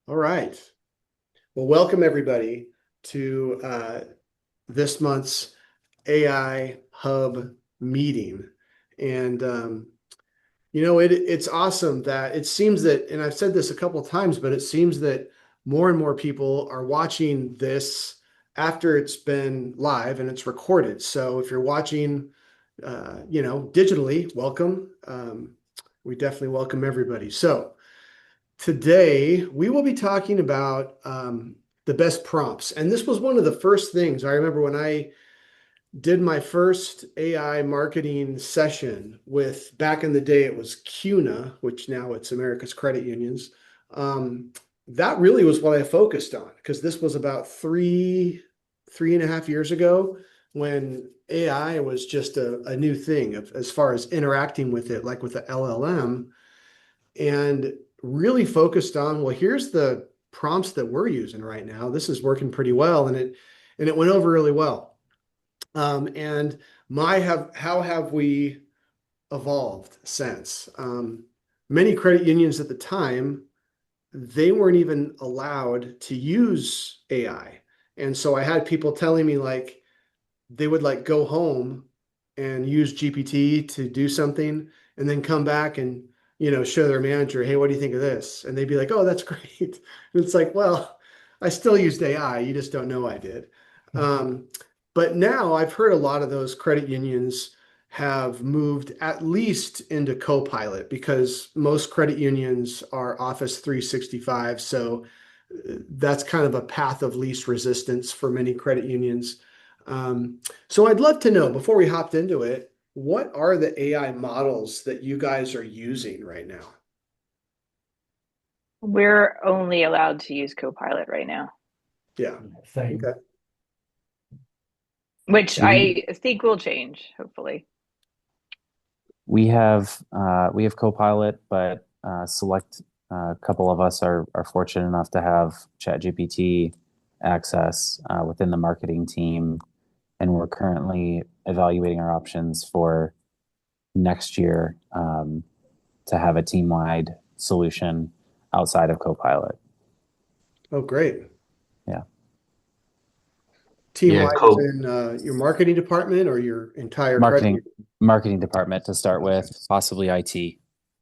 All right. Well, welcome everybody to this month's AI Hub meeting. And it's awesome that it seems that, and I've said this a couple of times, but it seems that more and more people are watching this after it's been live and it's recorded. So if you're watching, digitally, welcome. We definitely welcome everybody. So today, we will be talking about the best prompts. And this was one of the first things I remember when I did my first AI marketing session with, back in the day, it was CUNA, which now it's America's Credit Unions. That really was what I focused on because this was about three and a half years ago when AI was just a new thing as far as interacting with it, like with the LLM, and really focused on, well, here's the prompts that we're using right now. This is working pretty well, and it went over really well. And how have we evolved since? Many credit unions at the time, they weren't even allowed to use AI. And so I had people telling me like they would like go home and use GPT to do something and then come back and show their manager, hey, what do you think of this? And they'd be like, oh, that's great. And it's like, well, I still used AI. You just don't know I did. But now I've heard a lot of those credit unions have moved at least into Copilot because most credit unions are Office 365. So that's kind of a path of least resistance for many credit unions. So I'd love to know, before we hopped into it, what are the AI models that you guys are using right now? We're only allowed to use Copilot right now, Yeah. Same. Okay. which We I think will change, hopefully. we have Copilot, but select a couple of us are fortunate enough to have ChatGPT access within the marketing team, and we're currently evaluating our options for next year to have a team-wide solution outside of Copilot. Oh, great. Yeah. Team Yeah, wide is co in your marketing department or your entire credit Marketing union? marketing department to start with, possibly IT.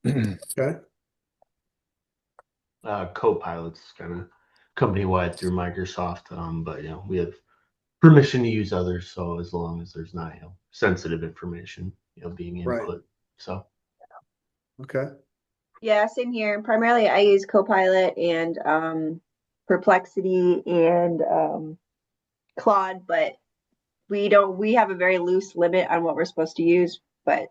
Okay. Copilot's kind of company wide through Microsoft, but we have permission to use others. So as long as there's not sensitive information being Right. input, so Okay. Yeah, same here. Primarily, I use Copilot and Perplexity and Claude, but we have a very loose limit on what we're supposed to use. But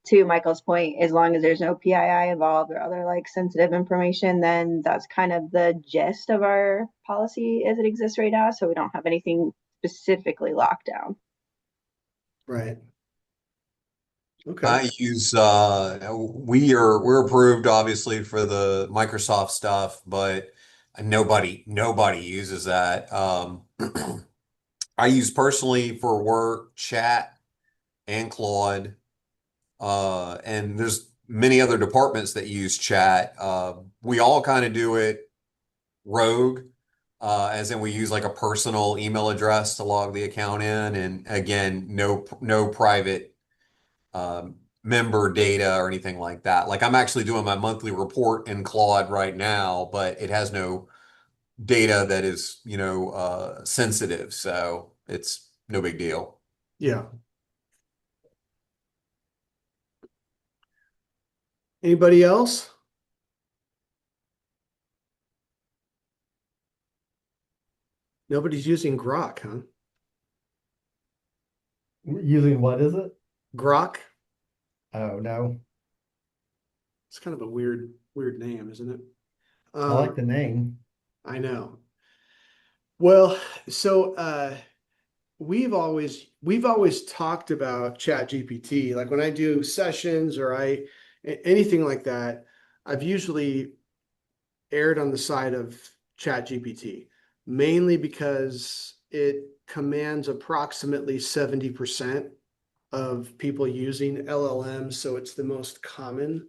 to Michael's point, as long as there's no PII involved or other like sensitive information, then that's kind of the gist of our policy as it exists right now. So we don't have anything specifically locked down. Right. Okay. I use we're approved obviously for the Microsoft stuff, but nobody uses that. I use personally for work chat and Claude, and there's many other departments that use chat. We all kind of do it rogue, as in we use like a personal email address to log the account in, and again, no private member data or anything like that. Like I'm actually doing my monthly report in Claude right now, but it has no data that is, sensitive. So it's no big deal. Yeah. Anybody else? Nobody's using Grok, huh? Using what is it? Grok. Oh no. It's kind of a weird name, isn't it? I like the name. I know. Well, so we've always talked about ChatGPT. Like when I do sessions or anything like that, I've usually erred on the side of ChatGPT, mainly because it commands approximately 70% of people using LLMs, so it's the most common.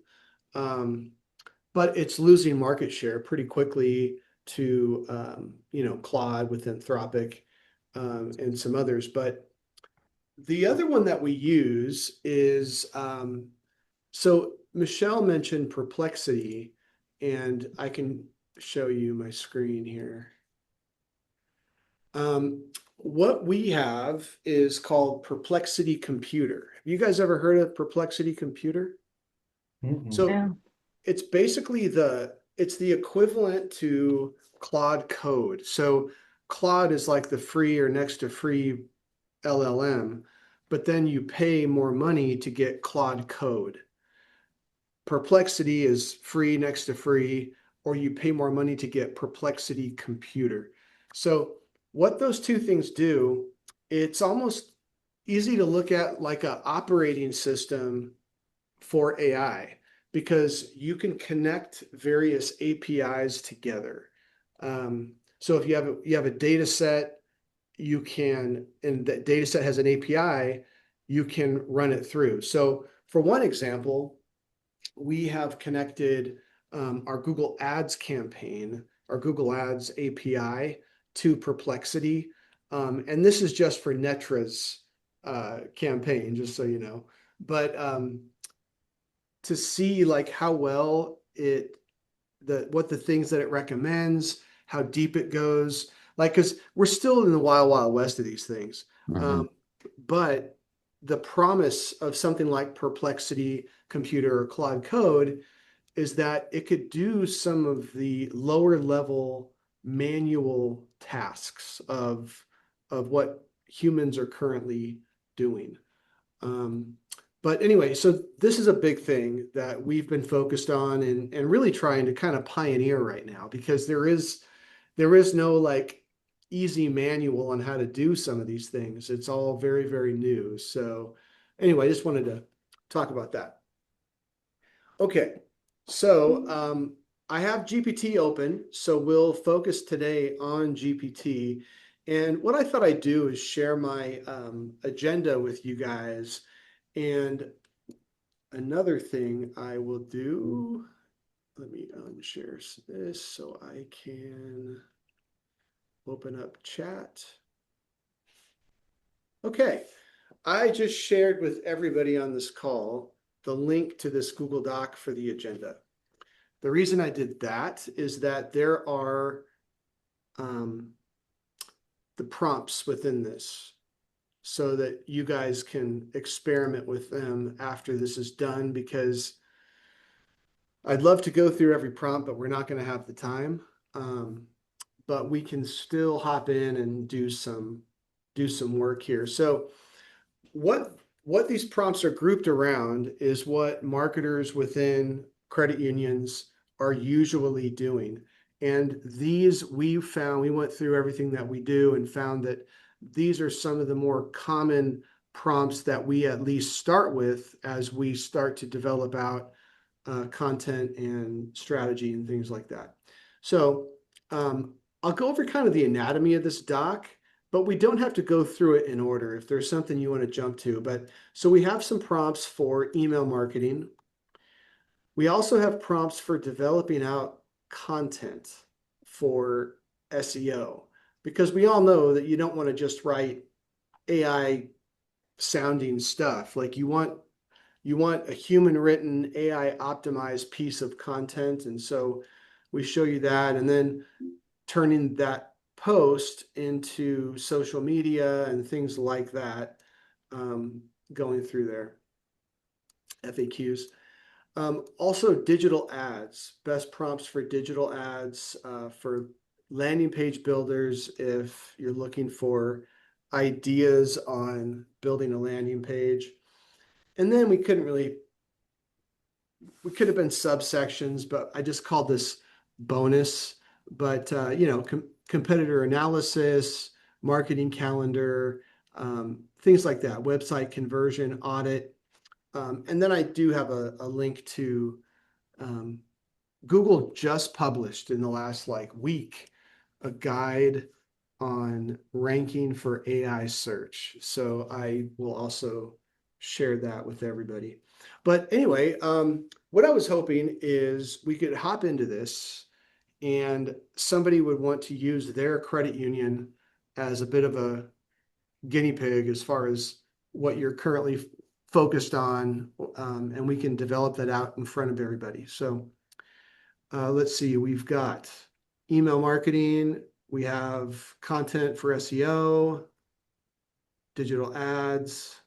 but it's losing market share pretty quickly to Claude with Anthropic, and some others. But the other one that we use is so Michelle mentioned Perplexity, and I can show you my screen here. What we have is called Perplexity Computer. Have you guys ever heard of Perplexity Computer? So No. it's basically it's the equivalent to Claude Code. So Claude is like the free or next to free LLM, but then you pay more money to get Claude Code. Perplexity is free next to free, or you pay more money to get Perplexity Computer. So what those two things do, it's almost easy to look at like an operating system for AI, because you can connect various APIs together. So if you have a data set, you can, and that data set has an API, you can run it through. So for one example, we have connected our Google Ads campaign, our Google Ads API to Perplexity. And this is just for Netra's campaign, just so you know. But to see like how well what the things that it recommends, how deep it goes, like, because we're still in the wild, wild west of these things. But the promise of something like Perplexity Computer or Claude Code is that it could do some of the lower level manual tasks of what humans are currently doing. But anyway, so this is a big thing that we've been focused on and really trying to kind of pioneer right now, because there is no like easy manual on how to do some of these things. It's all very, very new. So anyway, I just wanted to talk about that. Okay, so I have GPT open, so we'll focus today on GPT. And what I thought I'd do is share my agenda with you guys. And another thing I will do, let me unshare this so I can open up chat. Okay, I just shared with everybody on this call the link to this Google Doc for the agenda. The reason I did that is that there are the prompts within this, so that you guys can experiment with them after this is done, because I'd love to go through every prompt, but we're not going to have the time. But we can still hop in and do some work here. So what these prompts are grouped around is what marketers within credit unions are usually doing. And these we went through everything that we do and found that these are some of the more common prompts that we at least start with as we start to develop out content and strategy and things like that. So I'll go over kind of the anatomy of this doc, but we don't have to go through it in order if there's something you want to jump to. But so we have some prompts for email marketing. We also have prompts for developing out content for SEO, because we all know that you don't want to just write AI sounding stuff. Like you want a human written AI optimized piece of content. And so we show you that, and then turning that post into social media and things like that, going through their FAQs. Also digital ads, best prompts for digital ads, for landing page builders if you're looking for ideas on building a landing page. And then we could have been subsections, but I just called this bonus. But competitor analysis, marketing calendar, things like that, website conversion audit. And then I do have a link to Google just published in the last week a guide on ranking for AI search. So I will also share that with everybody. But anyway, what I was hoping is we could hop into this and somebody would want to use their credit union as a bit of a guinea pig as far as what you're currently focused on, and we can develop that out in front of everybody. So let's see, we've got email marketing, we have content for SEO, digital ads,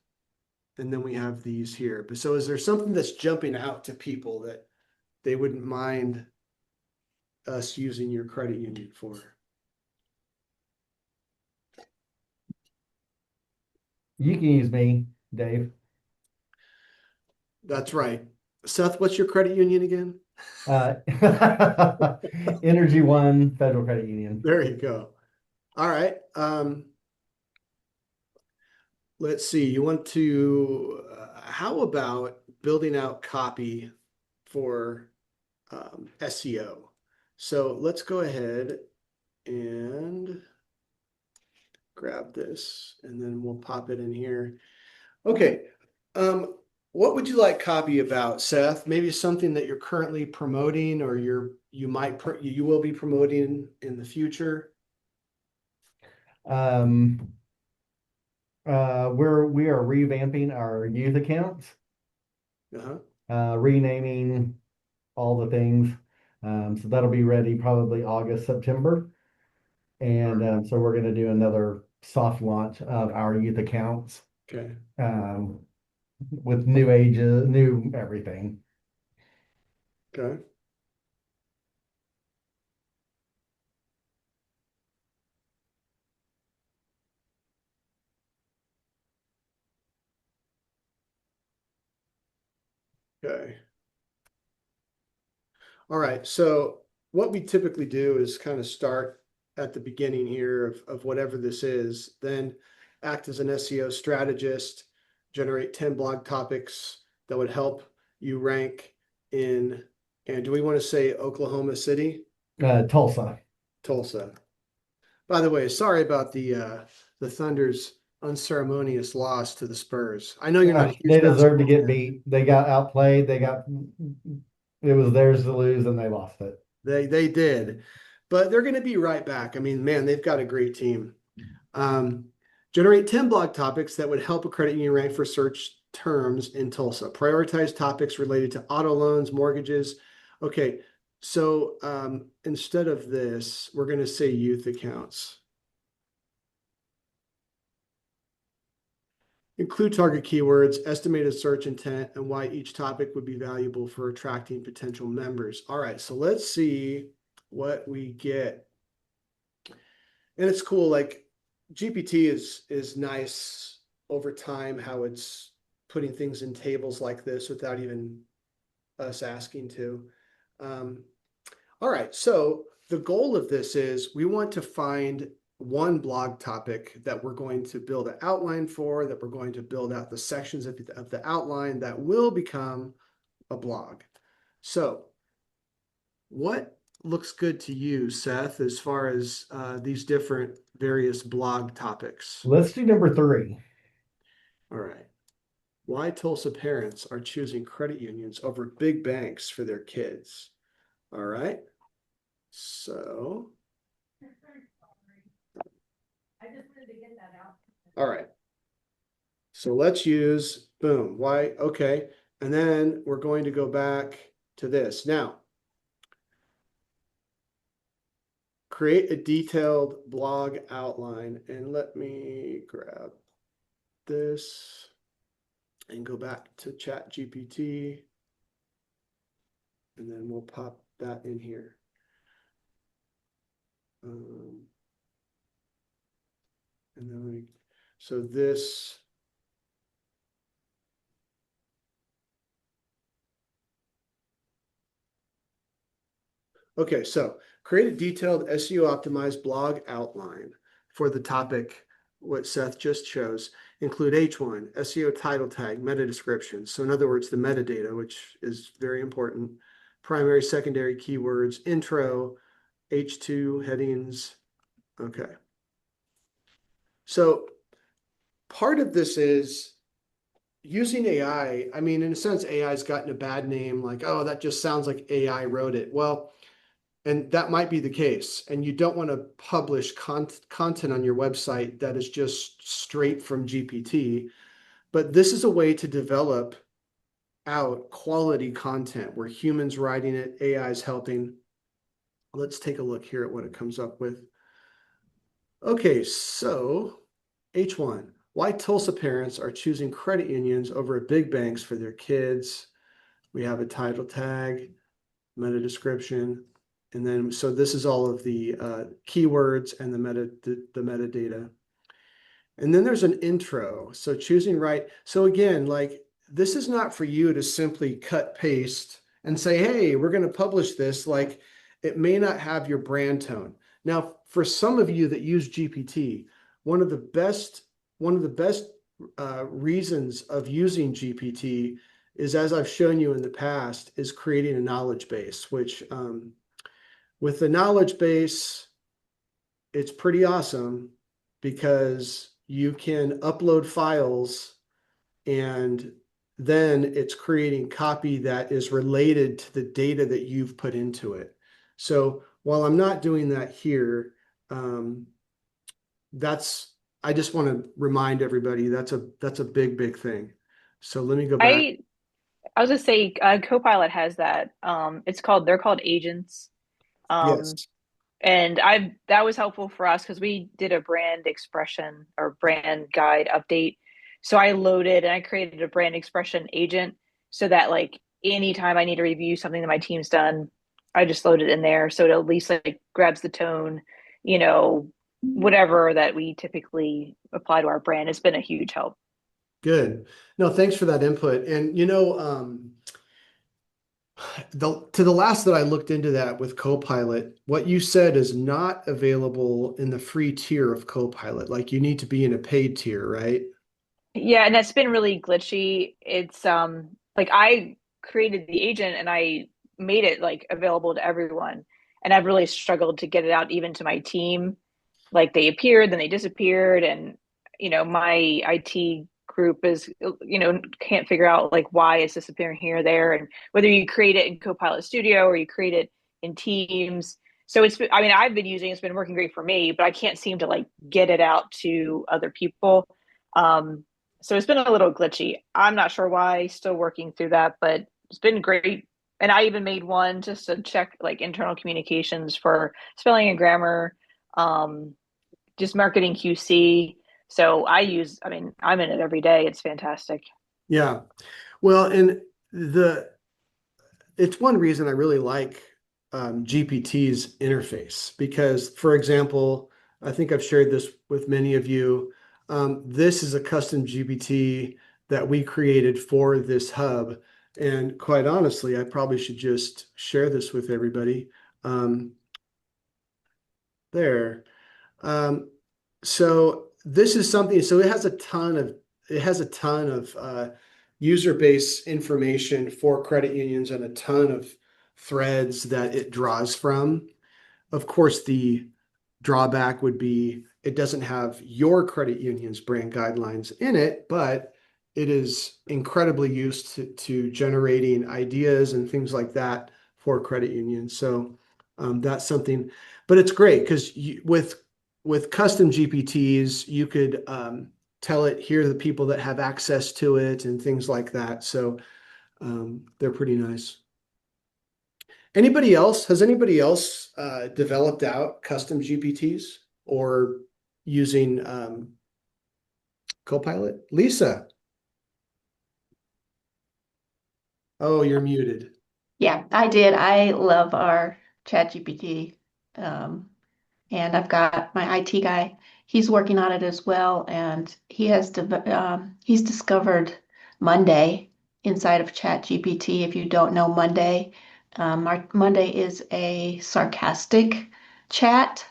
and then we have these here. But so is there something that's jumping out to people that they wouldn't mind us using your credit union for? You can use me, Dave. That's right. Seth, what's your credit union again? Energy One Federal Credit Union. There you go. All right. Let's see. You want to, how about building out copy for SEO? So let's go ahead and grab this and then we'll pop it in here. Okay. What would you like copy about, Seth? Maybe something that you're currently promoting or you will be promoting in the future. We are revamping our youth accounts, renaming all the things. So that'll be ready probably August, September. And so we're going to do another soft launch of our youth accounts. Okay. With new ages, new everything. Okay. Okay. All right. So what we typically do is kind of start at the beginning here of whatever this is, then act as an SEO strategist, generate 10 blog topics that would help you rank in, and do we want to say Oklahoma City? Tulsa. Tulsa. By the way, sorry about the Thunder's unceremonious loss to the Spurs. I know you're not a huge They deserve to basketball get fan. beat. They got outplayed. It was theirs to lose and they lost it. They did, but they're going to be right back. I mean, man, they've got a great team. Generate 10 blog topics that would help a credit union rank for search terms in Tulsa. Prioritize topics related to auto loans, mortgages. Okay, so instead of this, we're going to say youth accounts. Include target keywords, estimated search intent, and why each topic would be valuable for attracting potential members. All right, so let's see what we get. And it's cool, like GPT is nice over time, how it's putting things in tables like this without even us asking to. All right, so the goal of this is we want to find one blog topic that we're going to build an outline for, that we're going to build out the sections of the outline that will become a blog. So what looks good to you, Seth, as far as these different various blog topics? Let's do number 3. All right. Why Tulsa parents are choosing credit unions over big banks for their kids. All right. So all right. So let's use, boom, why, okay. And then we're going to go back to this. Now, create a detailed blog outline. And let me grab this and go back to ChatGPT. And then we'll pop that in here. And then so this, okay, so create a detailed SEO optimized blog outline for the topic, what Seth just chose. Include H1, SEO title tag, meta description. So in other words, the metadata, which is very important, primary, secondary keywords, intro, H2 headings. Okay. So part of this is using I mean, in a sense, AI's gotten a bad name, like, oh, that just sounds like AI wrote it. Well, and that might be the case. And you don't want to publish content on your website that is just straight from GPT. But this is a way to develop out quality content where humans writing it, AI is helping. Let's take a look here at what it comes up with. Okay, so H1, why Tulsa parents are choosing credit unions over big banks for their kids. We have a title tag, meta description, and then so this is all of the keywords and the metadata. And then there's an intro. So choosing right. So again, like this is not for you to simply cut paste and say, hey, we're going to publish this. Like it may not have your brand tone. Now, for some of you that use GPT, one of the best reasons of using GPT is, as I've shown you in the past, is creating a knowledge base, which with the knowledge base, it's pretty awesome because you can upload files and then it's creating copy that is related to the data that you've put into it. So while I'm not doing that here, um, that's I just want to remind everybody that's a big thing. So let me go back. I I was gonna say Copilot has that. They're called agents. Um, Yes, and I that was helpful for us because we did a brand expression or brand guide update. So I loaded and I created a brand expression agent so that like anytime I need to review something that my team's done, I just load it in there so it at least like grabs the tone, whatever that we typically apply to our brand. It's been a huge help. good. No, thanks for that input. And to the last that I looked into that with Copilot, what you said is not available in the free tier of Copilot. Like you need to be in a paid tier, right? Yeah, and that's been really glitchy. It's like I created the agent and I made it like available to everyone. And I've really struggled to get it out even to my team. Like they appeared, then they disappeared, and my IT group is can't figure out like why it's disappearing here or there, and whether you create it in Copilot Studio or you create it in Teams. So I've been using it's been working great for me, but I can't seem to like get it out to other people. Um, so it's been a little glitchy. I'm not sure why, still working through that, but it's been great. And I even made one just to check like internal communications for spelling and grammar, um, just marketing QC. So I'm in it every day. It's fantastic. Yeah. Well, and the it's one reason I really like GPT's interface because, for example, I think I've shared this with many of you. This is a custom GPT that we created for this hub. And quite honestly, I probably should just share this with everybody. Um, there. Um, so this is something, so it has a ton of user base information for credit unions and a ton of threads that it draws from. Of course, the drawback would be it doesn't have your credit union's brand guidelines in it, but it is incredibly used to generating ideas and things like that for credit unions. So that's something, but it's great because with custom GPTs, you could tell it here are the people that have access to it and things like that. So they're pretty nice. Anybody else? Has anybody else developed out custom GPTs or using Copilot? Lisa. Oh, you're muted. Yeah, I did. I love our ChatGPT. Um, and I've got my IT guy. He's working on it as well, and he's discovered Monday inside of ChatGPT. If you don't know Monday, Monday is a sarcastic chat,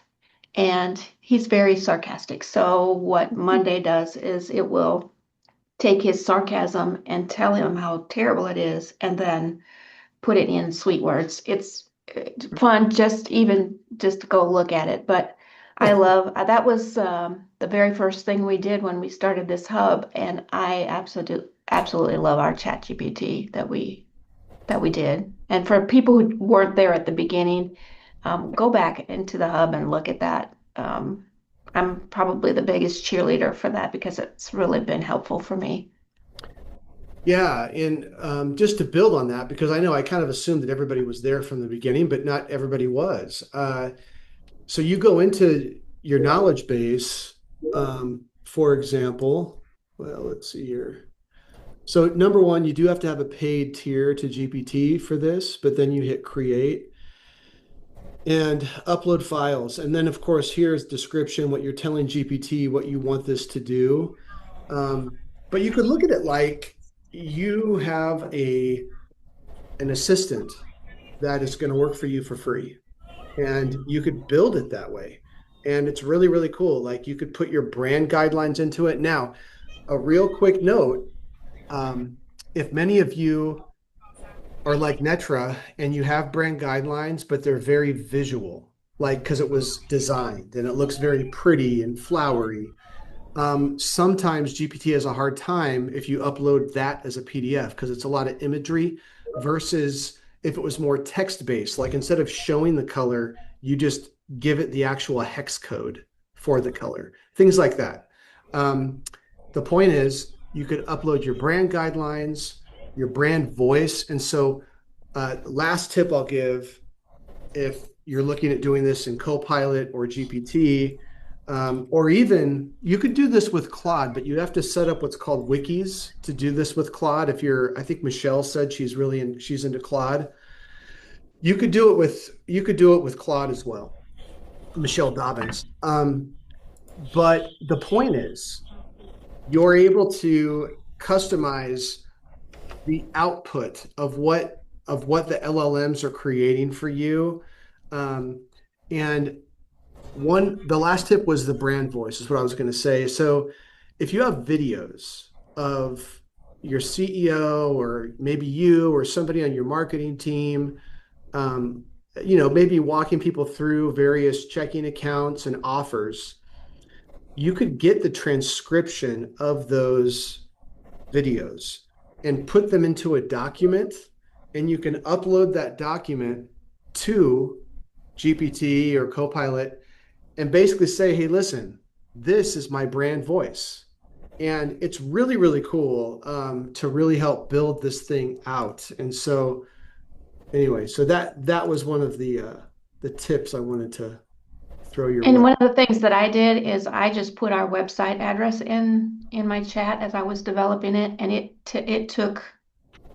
and he's very sarcastic. So what Monday does is it will take his sarcasm and tell him how terrible it is, and then put it in sweet words. It's fun just to go look at it. But I love that was the very first thing we did when we started this hub, and I absolutely love our ChatGPT that we did. And for people who weren't there at the beginning, go back into the hub and look at that. I'm probably the biggest cheerleader for that because it's really been helpful for me. Yeah, and just to build on that, because I know I kind of assumed that everybody was there from the beginning, but not everybody was. So you go into your knowledge base, for example, well, let's see here. So number one, you do have to have a paid tier to GPT for this, but then you hit create and upload files. And then of course, here's description, what you're telling GPT, what you want this to do. But you could look at it like you have an assistant that is going to work for you for free. And you could build it that way. And it's really, really cool. Like you could put your brand guidelines into it. Now, a real quick note, um, if many of you are like Netra and you have brand guidelines, but they're very visual, like because it was designed and it looks very pretty and flowery. Sometimes GPT has a hard time if you upload that as a PDF because it's a lot of imagery versus if it was more text-based, like instead of showing the color, you just give it the actual hex code for the color, things like that. Um, the point is you could upload your brand guidelines, your brand voice. And so last tip I'll give if you're looking at doing this in Copilot or GPT, or even you could do this with Claude, but you have to set up what's called wikis to do this with Claude. If you're, I think Michelle said she's into Claude. You could do it with Claude as well, Michelle Dobbins. But the point is, you're able to customize the output of what the LLMs are creating for you. Um, and the last tip was the brand voice, is what I was going to say. So if you have videos of your CEO or maybe you or somebody on your marketing team, um, maybe walking people through various checking accounts and offers, you could get the transcription of those videos and put them into a document, and you can upload that document to GPT or Copilot and basically say, hey, listen, this is my brand voice. And it's really, really cool to really help build this thing out. And so anyway, so that was one of the tips I wanted to throw your And way. one of the things that I did is I just put our website address in my chat as I was developing it, and it took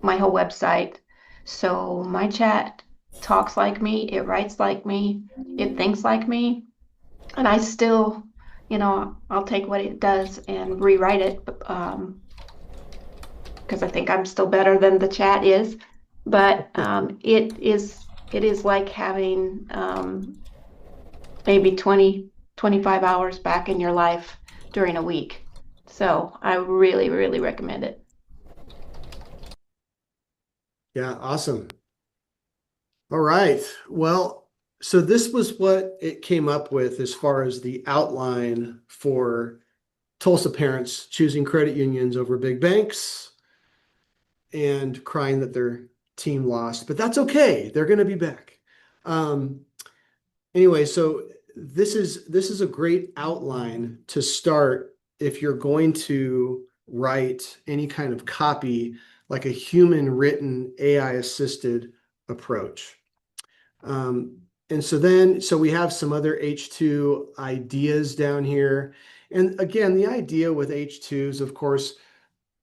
my whole website. So my chat talks like me, it writes like me, it thinks like me, and I still, I'll take what it does and rewrite it, because I think I'm still better than the chat is. But it is like having maybe 20, 25 hours back in your life during a week. So I really, really recommend it. Yeah, awesome. All right. Well, so this was what it came up with as far as the outline for Tulsa parents choosing credit unions over big banks and crying that their team lost, but that's okay. They're going to be back. Um, anyway, so this is a great outline to start if you're going to write any kind of copy, like a human written AI assisted approach. Um, and so we have some other H2 ideas down here. And again, the idea with H2s, of course,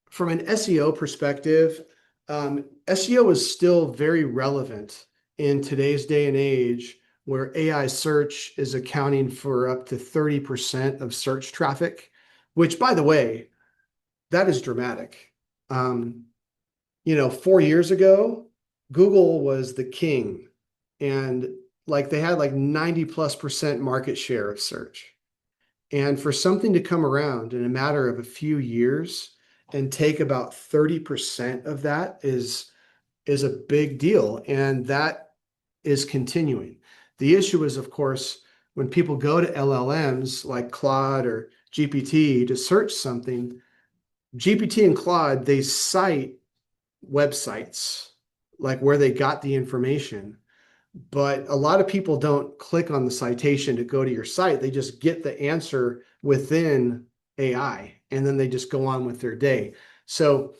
from an SEO perspective, SEO is still very relevant in today's day and age where AI search is accounting for up to 30% of search traffic, which, by the way, that is dramatic. 4 years ago, Google was the king, and like they had like 90+% market share of search. And for something to come around in a matter of a few years and take about 30% of that is a big deal. And that is continuing. The issue is, of course, when people go to LLMs like Claude or GPT to search something, GPT and Claude, they cite websites, like where they got the information. But a lot of people don't click on the citation to go to your site. They just get the answer within AI and then they just go on with their day. So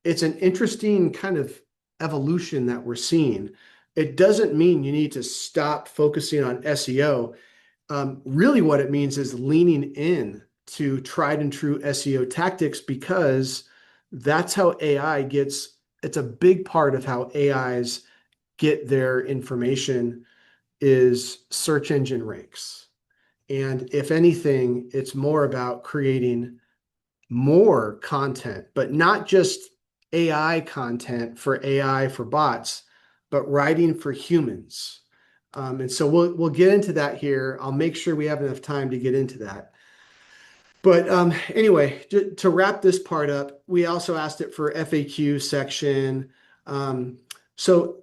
it's an interesting kind of evolution that we're seeing. It doesn't mean you need to stop focusing on SEO. Really, what it means is leaning in to tried and true SEO tactics, because that's how AI gets, it's a big part of how AIs get their information is search engine ranks. And if anything, it's more about creating more content, but not just AI content for AI for bots, but writing for humans. And so we'll get into that here. I'll make sure we have enough time to get into that. But anyway, to wrap this part up, we also asked it for FAQ section. Um, so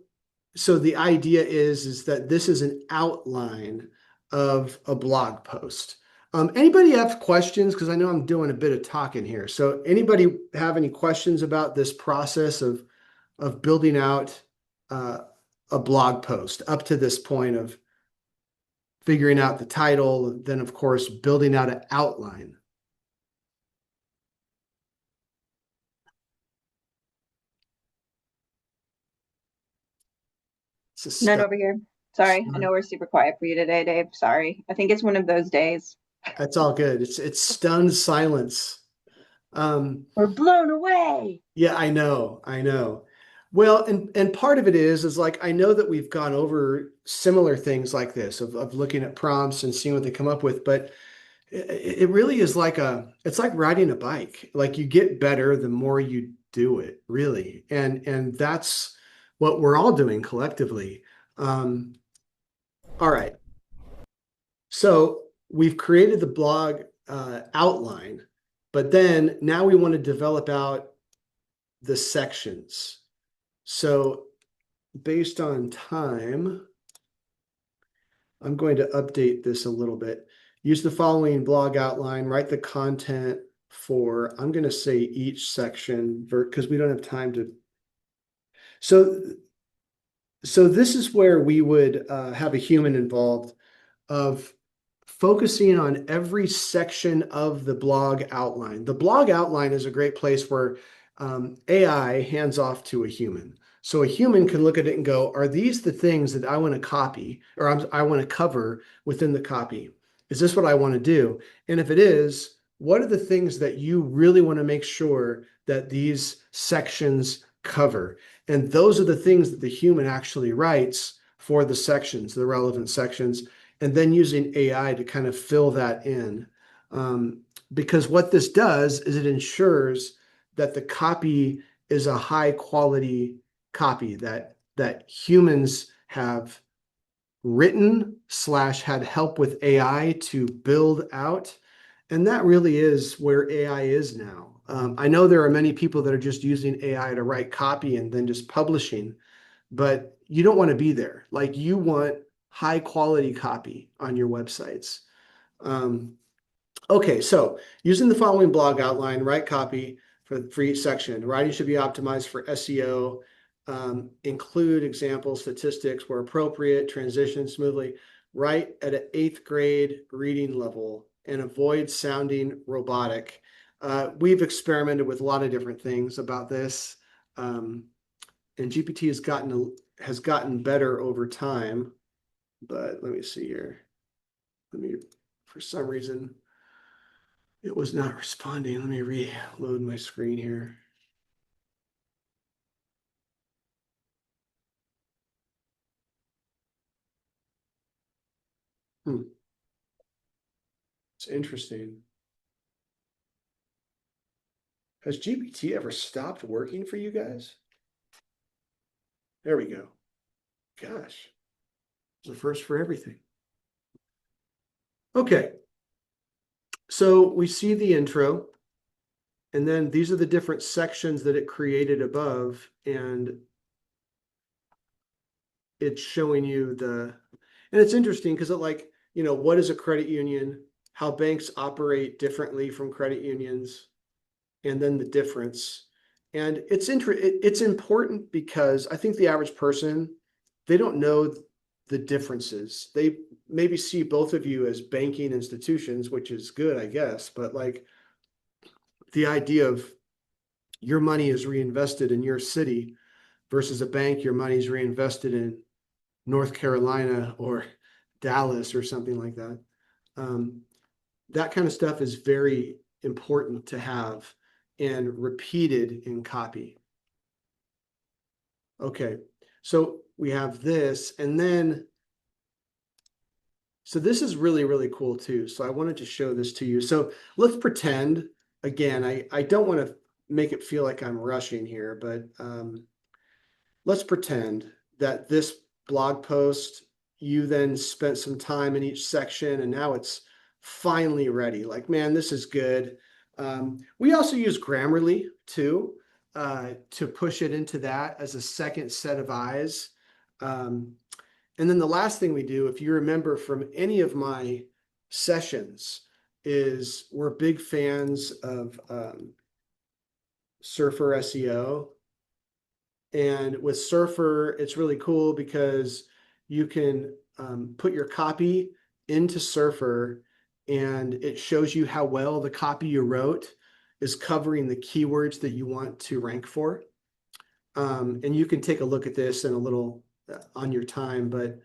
so the idea is that this is an outline of a blog post. Anybody have questions? Because I know I'm doing a bit of talking here. So anybody have any questions about this process of building out a blog post up to this point of figuring out the title, then of course building out an outline? It's a None stuff. over here. Sorry. I know we're super quiet for you today, Dave. Sorry. I think it's one of those days. That's all good. It's stunned silence. We're blown away. Yeah, I know. I know. Well, and part of it is like I know that we've gone over similar things like this of looking at prompts and seeing what they come up with, but it really is like it's like riding a bike. Like you get better the more you do it, really. And that's what we're all doing collectively. Um, all right. So we've created the blog outline, but then now we want to develop out the sections. So based on time, I'm going to update this a little bit. Use the following blog outline, write the content for, I'm going to say each section because we don't have time to. So, so this is where we would have a human involved of focusing on every section of the blog outline. The blog outline is a great place where AI hands off to a human. So a human can look at it and go, are these the things that I want to copy or I want to cover within the copy? Is this what I want to do? And if it is, what are the things that you really want to make sure that these sections cover? And those are the things that the human actually writes for the sections, the relevant sections, and then using AI to kind of fill that in. Because what this does is it ensures that the copy is a high quality copy that humans have written slash had help with AI to build out. And that really is where AI is now. I know there are many people that are just using AI to write copy and then just publishing, but you don't want to be there. Like you want high quality copy on your websites. Um, okay, so using the following blog outline, write copy for each section. Writing should be optimized for SEO. Include example statistics where appropriate, transition smoothly. Write at an 8th grade reading level and avoid sounding robotic. We've experimented with a lot of different things about this. And GPT has gotten better over time. But let me see here. For some reason, it was not responding. Let me reload my screen here. It's interesting. Has GPT ever stopped working for you guys? There we go. Gosh, it's a first for everything. Okay, so we see the intro, and then these are the different sections that it created above, and it's showing you and it's interesting because it like, what is a credit union? How banks operate differently from credit unions. and then the difference. And it's important because I think the average person, they don't know the differences. They maybe see both of you as banking institutions, which is good, I guess, but like the idea of your money is reinvested in your city versus a bank, your money is reinvested in North Carolina or Dallas or something like that. Um, that kind of stuff is very important to have and repeated in copy. Okay, so we have this, and then, so this is really, really cool too. So I wanted to show this to you. So let's pretend, again, I don't want to make it feel like I'm rushing here, but let's pretend that this blog post, you then spent some time in each section and now it's finally ready. Like, man, this is good. We also use Grammarly too, to push it into that as a second set of eyes. And then the last thing we do, if you remember from any of my sessions, is we're big fans of Surfer SEO. And with Surfer, it's really cool because you can put your copy into Surfer and it shows you how well the copy you wrote is covering the keywords that you want to rank for. And you can take a look at this in a little on your time, but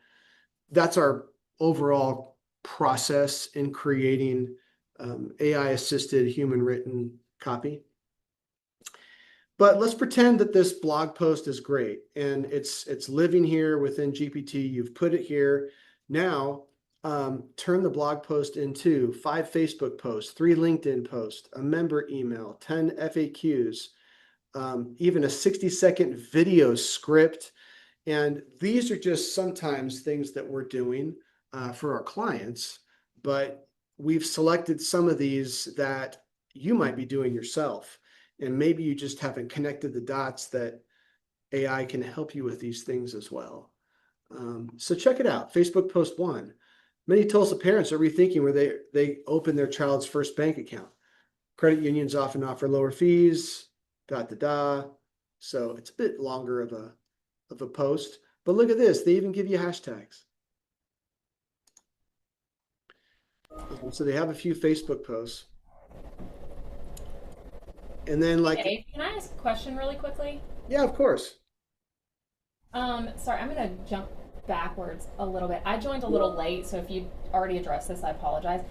that's our overall process in creating AI-assisted human written copy. But let's pretend that this blog post is great and it's living here within GPT. You've put it here. Now, turn the blog post into 5 Facebook posts, 3 LinkedIn posts, a member email, 10 FAQs, even a 60-second video script. And these are just sometimes things that we're doing for our clients, but we've selected some of these that you might be doing yourself. And maybe you just haven't connected the dots that AI can help you with these things as well. So check it out. Facebook post 1. Many Tulsa parents are rethinking where they open their child's first bank account. Credit unions often offer lower fees, So it's a bit longer of a post. But look at this. They even give you hashtags. So they have a few Facebook posts. And then like, Hey, can I ask a question really quickly? yeah, of course. Sorry, I'm gonna jump backwards a little bit. I joined a little late, so if you already addressed this, I apologize.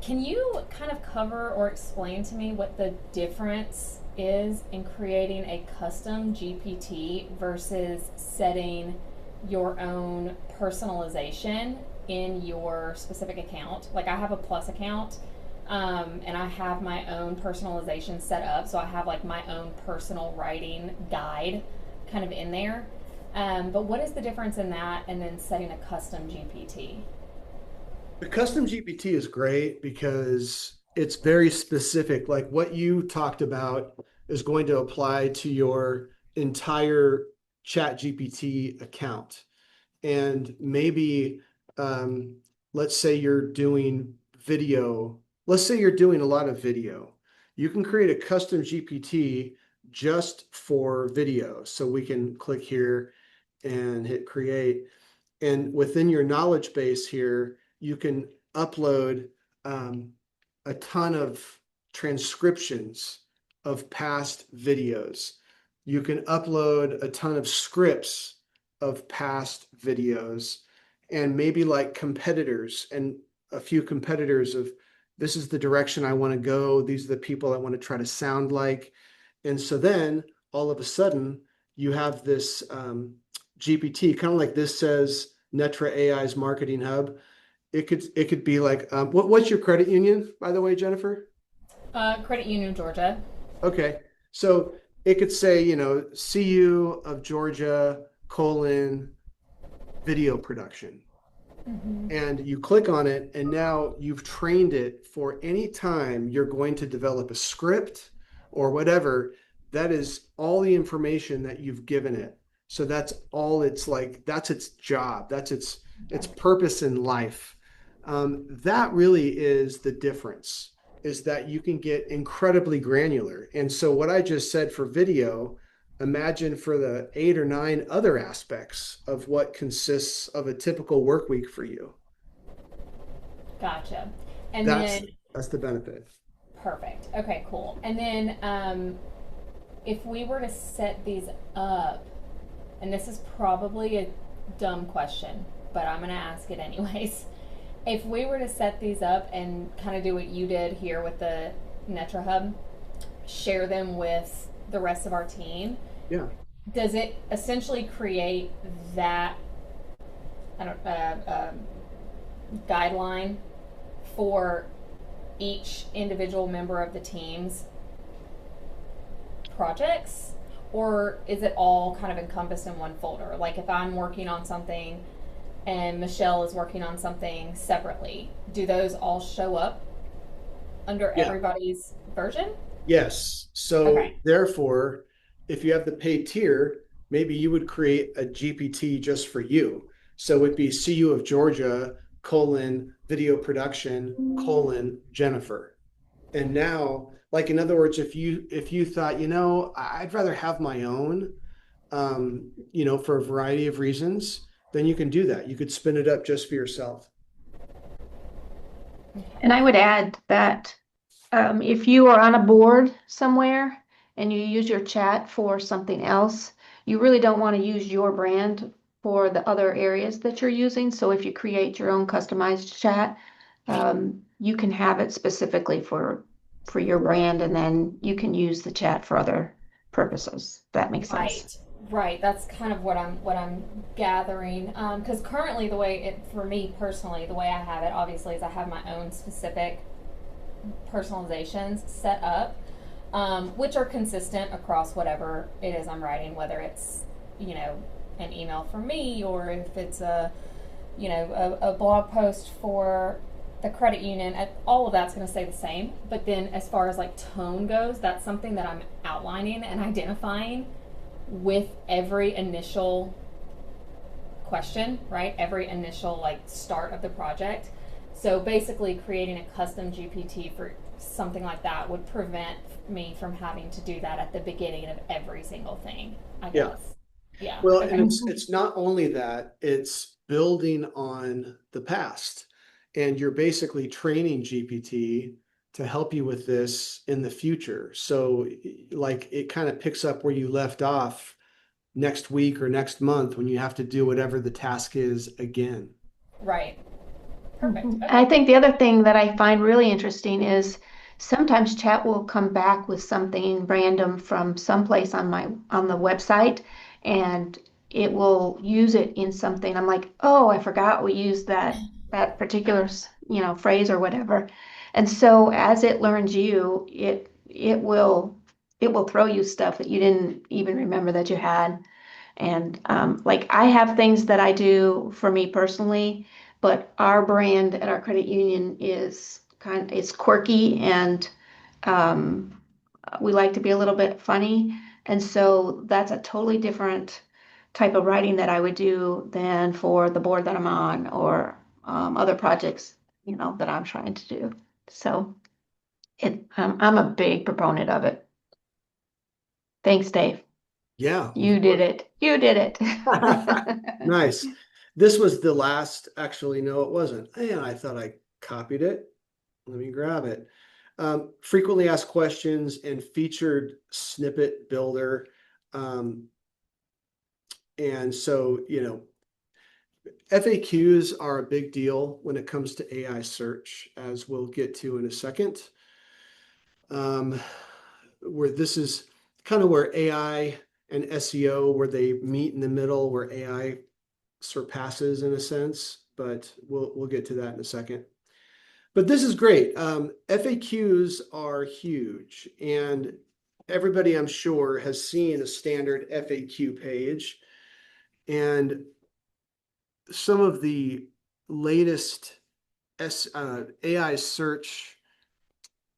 Can you kind of cover or explain to me what the difference is in creating a custom GPT versus setting your own personalization in your specific account? Like I have a Plus account, and I have my own personalization set up. So I have like my own personal writing guide kind of in there. But what is the difference in that and then setting a custom GPT? The custom GPT is great because it's very specific. Like what you talked about is going to apply to your entire Chat GPT account. And maybe, let's say you're doing video. Let's say you're doing a lot of video. You can create a custom GPT just for video. So we can click here and hit create. And within your knowledge base here, you can upload a ton of transcriptions of past videos. You can upload a ton of scripts of past videos and maybe like competitors and a few competitors of this is the direction I want to go. These are the people I want to try to sound like. And so then all of a sudden you have this GPT, kind of like this says Netra AI's marketing hub. It could be like, what's your credit union, by the way, Jennifer? Credit Union Georgia. Okay. So it could say, CU of Georgia, video production. And you click on it, and now you've trained it for any time you're going to develop a script or whatever. That is all the information that you've given it. So that's all it's like, that's its job. That's its purpose in life. That really is the difference. is that you can get incredibly granular. And so what I just said for video, imagine for the 8 or 9 other aspects of what consists of a typical work week for you. Gotcha. And That's then that's the benefit. perfect. Okay, cool. And then if we were to set these up, and this is probably a dumb question, but I'm going to ask it anyways. If we were to set these up and kind of do what you did here with the Netra Hub, share them with the rest of our team, Yeah. does it essentially create that I don't guideline for each individual member of the team's projects, or is it all kind of encompassed in one folder? Like if I'm working on something and Michelle is working on something separately, do those all show up under Yeah. everybody's version? Yes. So Okay. therefore, if you have the paid tier, maybe you would create a GPT just for you. So it'd be CU of Georgia, video production, Jennifer. And now, like in other words, if you thought, I'd rather have my own, for a variety of reasons, then you can do that. You could spin it up just for yourself. And I would add that if you are on a board somewhere and you use your chat for something else, you really don't want to use your brand for the other areas that you're using. So if you create your own customized chat, you can have it specifically for your brand, and then you can use the chat for other purposes. That makes sense. Right. That's kind of what I'm gathering. Because currently, the way it for me personally, the way I have it, obviously, is I have my own specific personalizations set up, which are consistent across whatever it is I'm writing, whether it's an email from me or if it's a blog post for the credit union. All of that's going to stay the same. But then as far as like tone goes, that's something that I'm outlining and identifying with every initial question, right? Every initial like start of the project. So basically creating a custom GPT for something like that would prevent me from having to do that at the beginning of every single thing, I Yeah. guess. Yeah. Well, Okay. and it's not only that, it's building on the past. And you're basically training GPT to help you with this in the future. So like it kind of picks up where you left off next week or next month when you have to do whatever the task is again. Right. Perfect. Okay. I think the other thing that I find really interesting is sometimes chat will come back with something random from someplace on the website, and it will use it in something. I'm like, oh, I forgot we used that particular phrase or whatever. And so as it learns you, it will throw you stuff that you didn't even remember that you had. And like I have things that I do for me personally, but our brand at our credit union is it's quirky, and we like to be a little bit funny. And so that's a totally different type of writing that I would do than for the board that I'm on, or other projects, that I'm trying to do. So I'm a big proponent of it. Thanks, Dave. Yeah, of You did course. it. You did it. Nice. This was the last, actually, no, it wasn't. And I thought I copied it. Let me grab it. Frequently asked questions and featured snippet builder. And so, FAQs are a big deal when it comes to AI search, as we'll get to in a second. Where this is kind of where AI and SEO, where they meet in the middle, where AI surpasses in a sense, but we'll get to that in a second. But this is great. FAQs are huge, and everybody I'm sure has seen a standard FAQ page, and some of the latest AI search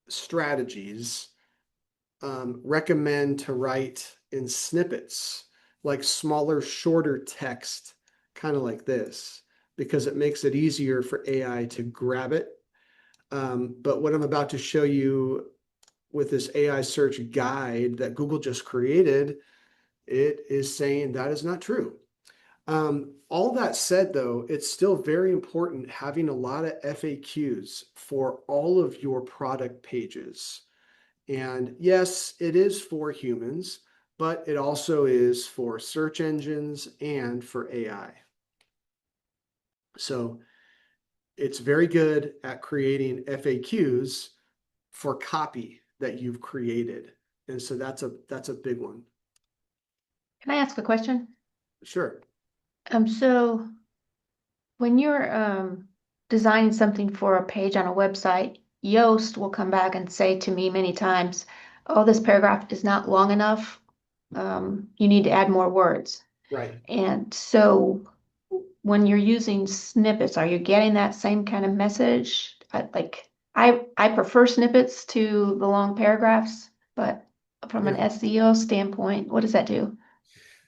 strategies recommend to write in snippets, like smaller, shorter text, kind of like this, because it makes it easier for AI to grab it. But what I'm about to show you with this AI search guide that Google just created, it is saying that is not true. All that said, though, it's still very important having a lot of FAQs for all of your product pages. And yes, it is for humans, but it also is for search engines and for AI. So it's very good at creating FAQs for copy that you've created. And so that's a big one. Can I ask a question? Sure. So when you're designing something for a page on a website, Yoast will come back and say to me many times, "Oh, this paragraph is not long enough. You need to add more words." Right. And so when you're using snippets, are you getting that same kind of message? I prefer snippets to the long paragraphs, but from an Yeah. SEO standpoint, what does that do?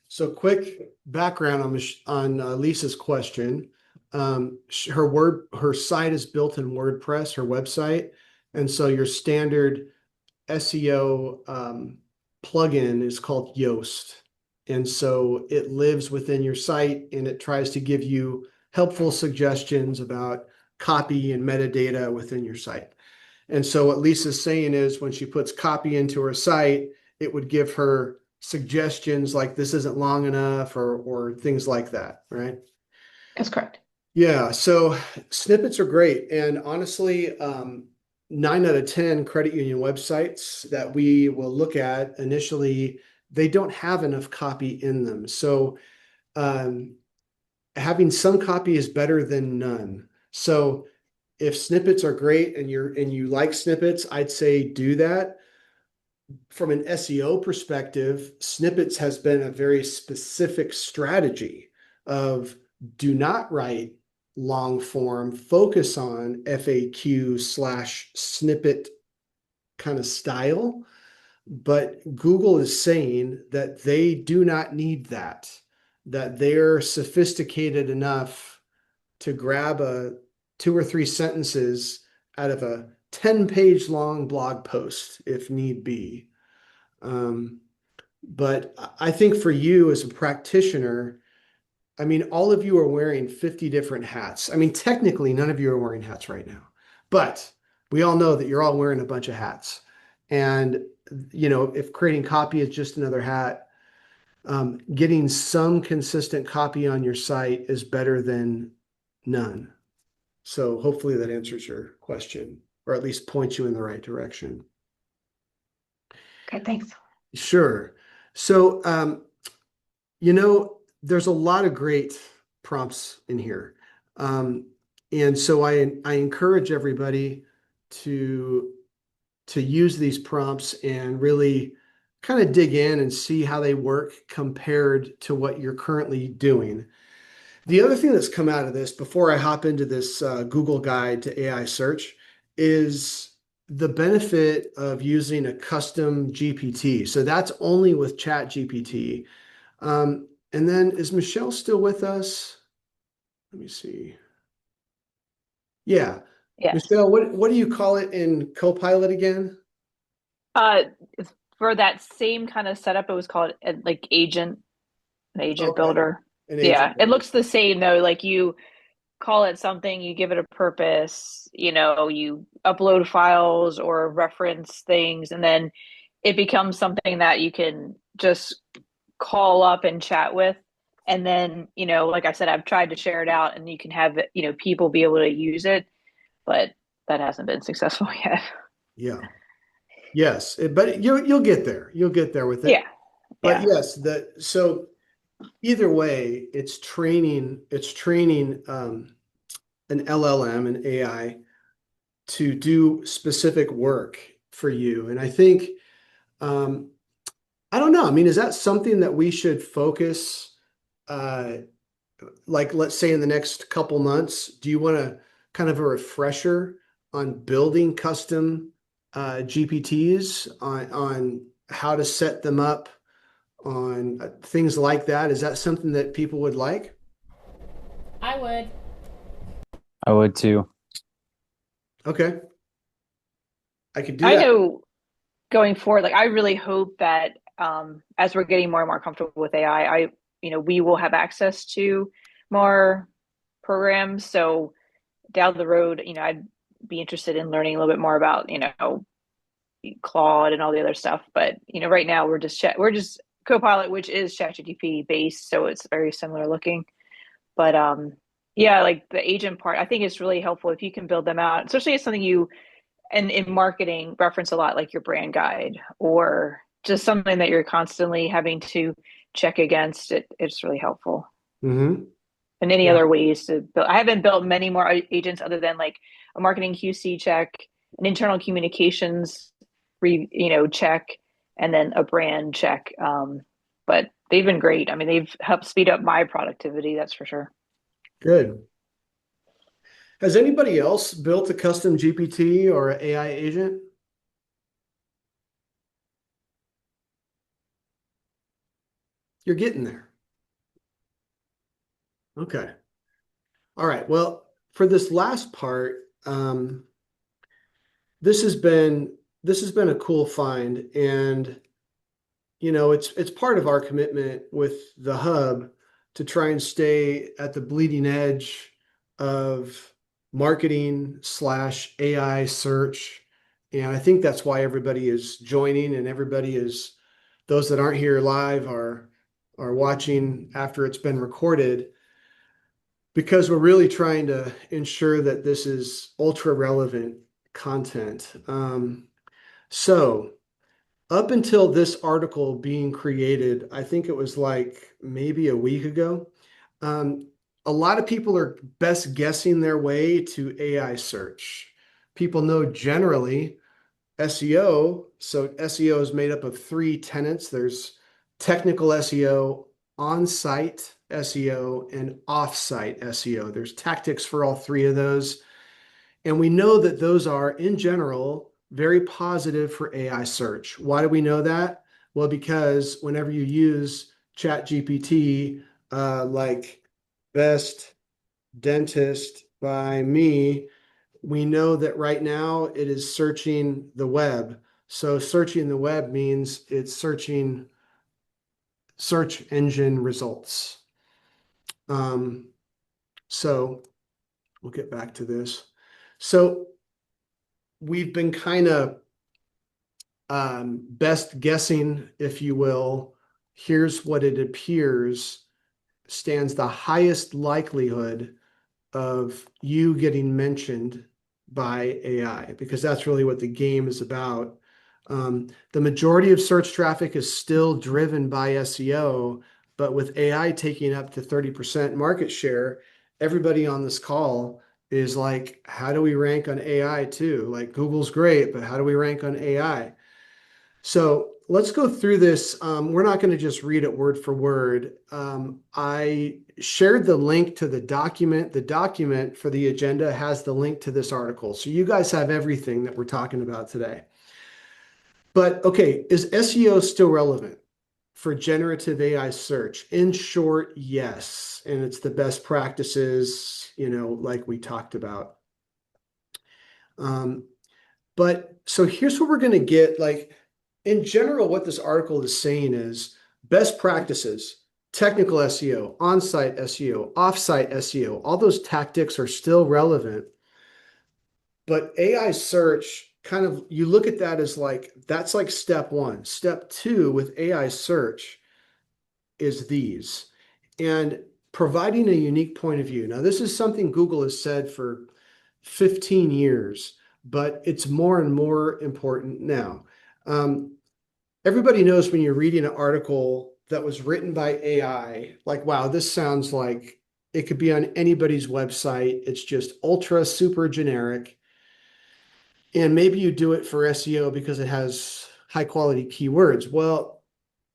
So quick background on Lisa's question. Her site is built in WordPress, her website, and so your standard SEO plugin is called Yoast, and so it lives within your site and it tries to give you helpful suggestions about copy and metadata within your site. And so what Lisa's saying is when she puts copy into her site, it would give her suggestions like this isn't long enough or things like that, right? That's correct. Yeah, so snippets are great. And honestly, 9 out of 10 credit union websites that we will look at initially, they don't have enough copy in them. So having some copy is better than none. So if snippets are great and you like snippets, I'd say do that. From an SEO perspective, snippets has been a very specific strategy of do not write long form, focus on FAQ/snippet kind of style. But Google is saying that they do not need that, that they're sophisticated enough to grab a 2 or 3 sentences out of a 10-page long blog post if need be. But I think for you as a practitioner, I mean, all of you are wearing 50 different hats. I mean, technically, none of you are wearing hats right now, but we all know that you're all wearing a bunch of hats. And, if creating copy is just another hat, getting some consistent copy on your site is better than none. So hopefully that answers your question, or at least points you in the right direction. Okay, thanks. Sure. So, there's a lot of great prompts in here. And so I encourage everybody to use these prompts and really kind of dig in and see how they work compared to what you're currently doing. The other thing that's come out of this before I hop into this Google guide to AI search is the benefit of using a custom GPT. So that's only with Chat GPT. And then is Michelle still with us? Let me see. Yeah. Yes. Michelle, what do you call it in Copilot again? Uh, for that same kind of setup, it was called like an agent Okay. builder. An Yeah, agent it builder. looks the same though. Like you call it something, you give it a purpose, you upload files or reference things, and then it becomes something that you can just call up and chat with. And then, like I said, I've tried to share it out and you can have, people be able to use it, but that hasn't been successful yet. Yeah. Yes. But you'll get there. You'll get there with Yeah. it. But Yeah. yes, so either way, it's training an LLM, an AI, to do specific work for you. And I think I don't know. I mean, is that something that we should focus uh like let's say in the next couple months? Do you want to kind of a refresher on building custom GPTs on how to set them up on things like that? Is that something that people would like? I would. I would too. Okay. I could do I that. know going forward, like I really hope that as we're getting more and more comfortable with AI, we will have access to more programs. So down the road, I'd be interested in learning a little bit more about, Claude and all the other stuff. But right now we're just Copilot, which is ChatGPT based, so it's very similar looking. But yeah, like the agent part, I think it's really helpful if you can build them out, especially if something you and in marketing reference a lot, like your brand guide or just something that you're constantly having to check against. It's really helpful. Mm-hmm. And any Yeah. other ways to build. I haven't built many more agents other than like a marketing QC check, an internal communications check, and then a brand check. But they've been great. I mean, they've helped speed up my productivity, that's for sure. Good. Has anybody else built a custom GPT or an AI agent? You're getting there. Okay. All right. Well, for this last part, this has been a cool find, and it's part of our commitment with the hub to try and stay at the bleeding edge of marketing slash AI search. And I think that's why everybody is joining, and those that aren't here live are watching after it's been recorded, because we're really trying to ensure that this is ultra relevant content. So up until this article being created, I think it was like maybe a week ago, um, a lot of people are best guessing their way to AI search. People know generally SEO. So SEO is made up of three tenets. There's technical SEO, on-site SEO, and off-site SEO. There's tactics for all three of those. And we know that those are, in general, very positive for AI search. Why do we know that? Well, because whenever you use ChatGPT, like best dentist by me, we know that right now it is searching the web. So searching the web means it's searching search engine results. So we'll get back to this. So we've been kind of best guessing, if you will. Here's what it appears stands the highest likelihood of you getting mentioned by AI, because that's really what the game is about. The majority of search traffic is still driven by SEO, but with AI taking up to 30% market share, everybody on this call is like, how do we rank on AI too? Like Google's great, but how do we rank on AI? So let's go through this. We're not going to just read it word for word. I shared the link to the document. The document for the agenda has the link to this article. So you guys have everything that we're talking about today. But okay, is SEO still relevant for generative AI search? In short, yes. And it's the best practices, like we talked about. But so here's what we're going to get. Like, in general, what this article is saying is best practices, technical SEO, on-site SEO, off-site SEO, all those tactics are still relevant. But AI search, kind of, you look at that as like, that's like step one. Step two with AI search is these. And providing a unique point of view. Now, this is something Google has said for 15 years, but it's more and more important now. Everybody knows when you're reading an article that was written by AI, like, wow, this sounds like it could be on anybody's website. It's just ultra super generic. And maybe you do it for SEO because it has high quality keywords. Well,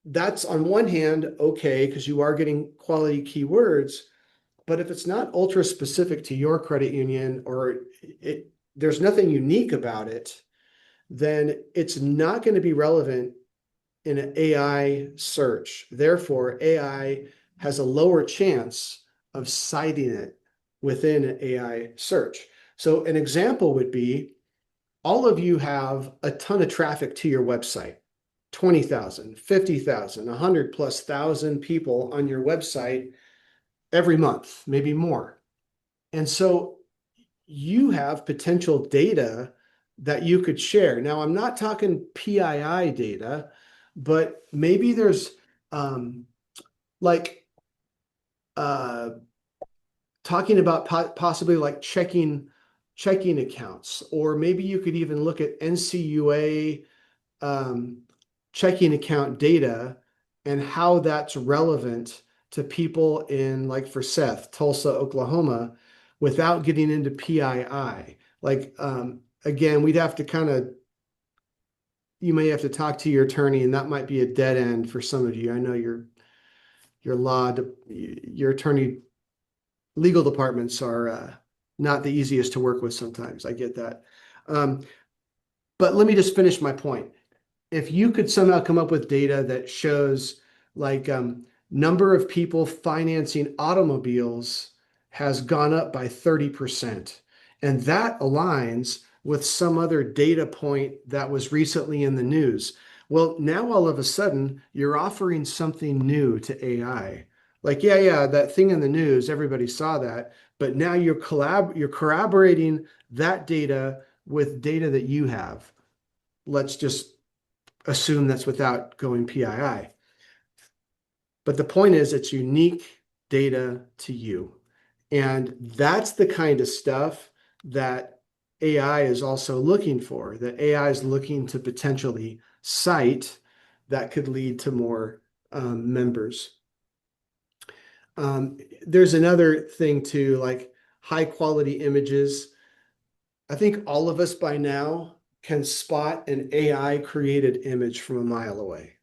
that's on one hand, okay, because you are getting quality keywords. But if it's not ultra specific to your credit union, or there's nothing unique about it, then it's not going to be relevant in an AI search. Therefore, AI has a lower chance of citing it within an AI search. So an example would be all of you have a ton of traffic to your website. 20,000, 50,000, 100 plus thousand people on your website every month, maybe more. And so you have potential data that you could share. Now, I'm not talking PII data, but maybe there's like talking about possibly like checking accounts, or maybe you could even look at NCUA checking account data and how that's relevant to people in, like for Seth, Tulsa, Oklahoma, without getting into PII. Like, again, we'd have to you may have to talk to your attorney, and that might be a dead end for some of you. I know your attorney legal departments are not the easiest to work with sometimes. I get that. But let me just finish my point. If you could somehow come up with data that shows like number of people financing automobiles has gone up by 30%, and that aligns with some other data point that was recently in the news. Well, now all of a sudden you're offering something new to AI. Like, yeah, that thing in the news, everybody saw that, but now you're corroborating that data with data that you have. Let's just assume that's without going PII. But the point is, it's unique data to you. And that's the kind of stuff that AI is also looking for, that AI is looking to potentially cite that could lead to more members. There's another thing too, like high quality images. I think all of us by now can spot an AI created image from a mile away.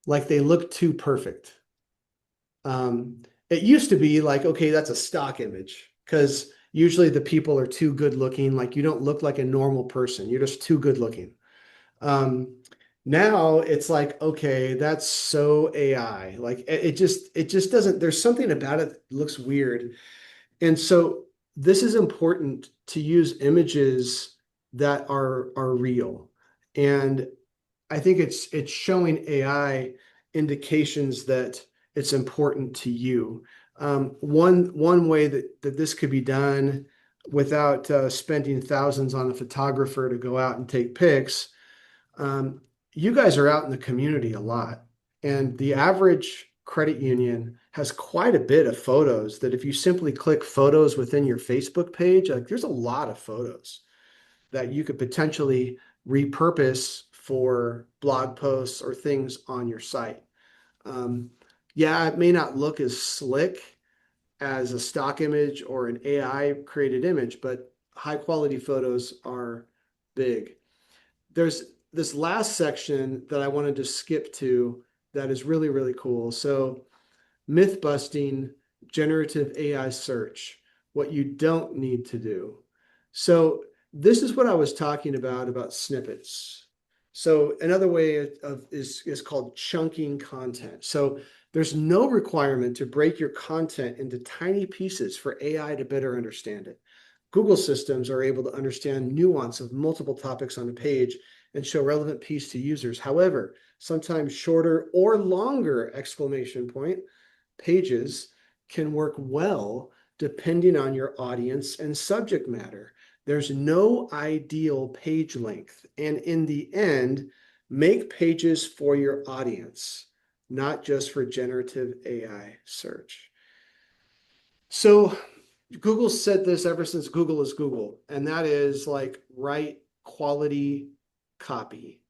Like they look too perfect. It used to be like, okay, that's a stock image, because usually the people are too good looking. Like you don't look like a normal person. You're just too good looking. Now it's like, okay, that's so AI. Like it just doesn't, there's something about it that looks weird. And so this is important to use images that are real. And I think it's showing AI indications that it's important to you. One way that this could be done without spending thousands on a photographer to go out and take pics. You guys are out in the community a lot, and the average credit union has quite a bit of photos that if you simply click photos within your Facebook page, like there's a lot of photos that you could potentially repurpose for blog posts or things on your site. Yeah, it may not look as slick as a stock image or an AI created image, but high quality photos are big. There's this last section that I wanted to skip to that is really, really cool. So myth busting, generative AI search, what you don't need to do. So this is what I was talking about snippets. So another way is called chunking content. So there's no requirement to break your content into tiny pieces for AI to better understand it. Google systems are able to understand nuance of multiple topics on a page and show relevant piece to users. However, sometimes shorter or longer exclamation point pages can work well depending on your audience and subject matter. There's no ideal page length. And in the end, make pages for your audience, not just for generative AI search. So Google said this ever since Google is Google, and that is like write quality copy.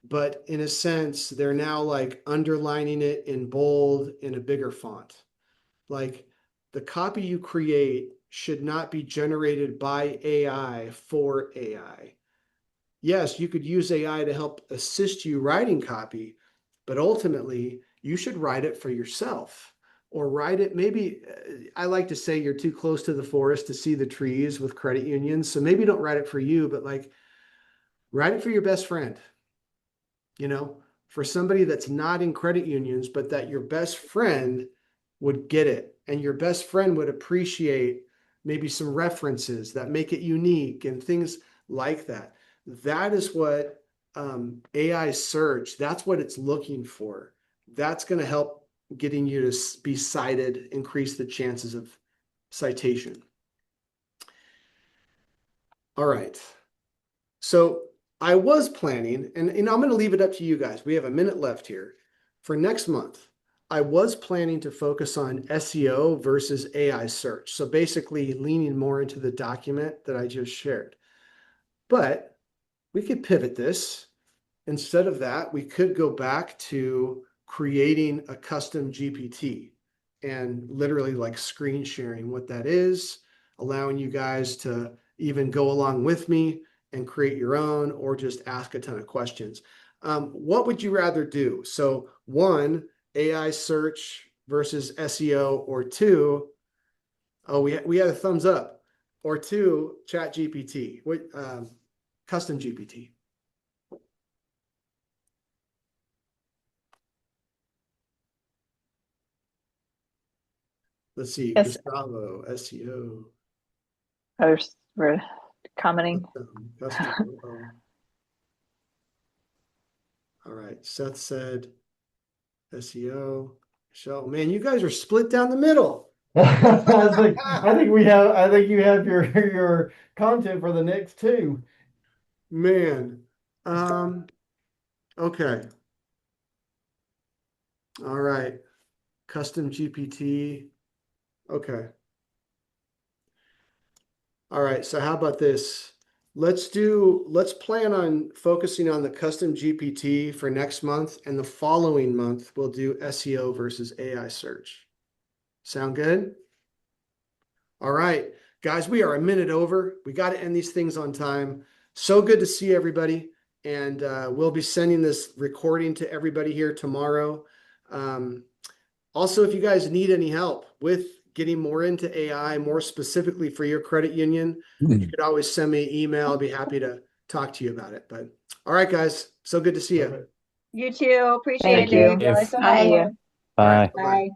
But in a sense, they're now like underlining it in bold in a bigger font. Like the copy you create should not be generated by AI for AI. Yes, you could use AI to help assist you writing copy, but ultimately you should write it for yourself, or write it. Maybe I like to say you're too close to the forest to see the trees with credit unions. So maybe don't write it for you, but like write it for your best friend, for somebody that's not in credit unions, but that your best friend would get it. And your best friend would appreciate maybe some references that make it unique and things like that. that is what AI search, that's what it's looking for. That's going to help getting you to be cited, increase the chances of citation. All right. So I was planning, and I'm going to leave it up to you guys. We have a minute left here. For next month, I was planning to focus on SEO versus AI search. So basically leaning more into the document that I just shared. But we could pivot this. Instead of that, we could go back to creating a custom GPT and literally like screen sharing what that is, allowing you guys to even go along with me and create your own or just ask a ton of questions. What would you rather do? So one, AI search versus SEO, or two, oh, we had a thumbs up, or two, Chat GPT, custom GPT. Let's see, Yes. Gustavo, SEO. We're commenting. Custom. All right, Seth said SEO. Michelle, man, you guys are split down the middle. I think you have your content for the next two. Man. Okay. All right. Custom GPT. Okay. All right. So how about this? Let's plan on focusing on the custom GPT for next month, and the following month we'll do SEO versus AI search. Sound good? All right, guys, we are a minute over. We got to end these things on time. So good to see everybody. And we'll be sending this recording to everybody here tomorrow. Also, if you guys need any help with getting more into AI, more specifically for your credit union, you could always send me an email. I'll be happy to talk to you about it. But all right, guys, so good to see you. You too. Appreciate Thank it, you. Dave. Really so Bye. helpful. Bye. All right, bye-bye. Bye.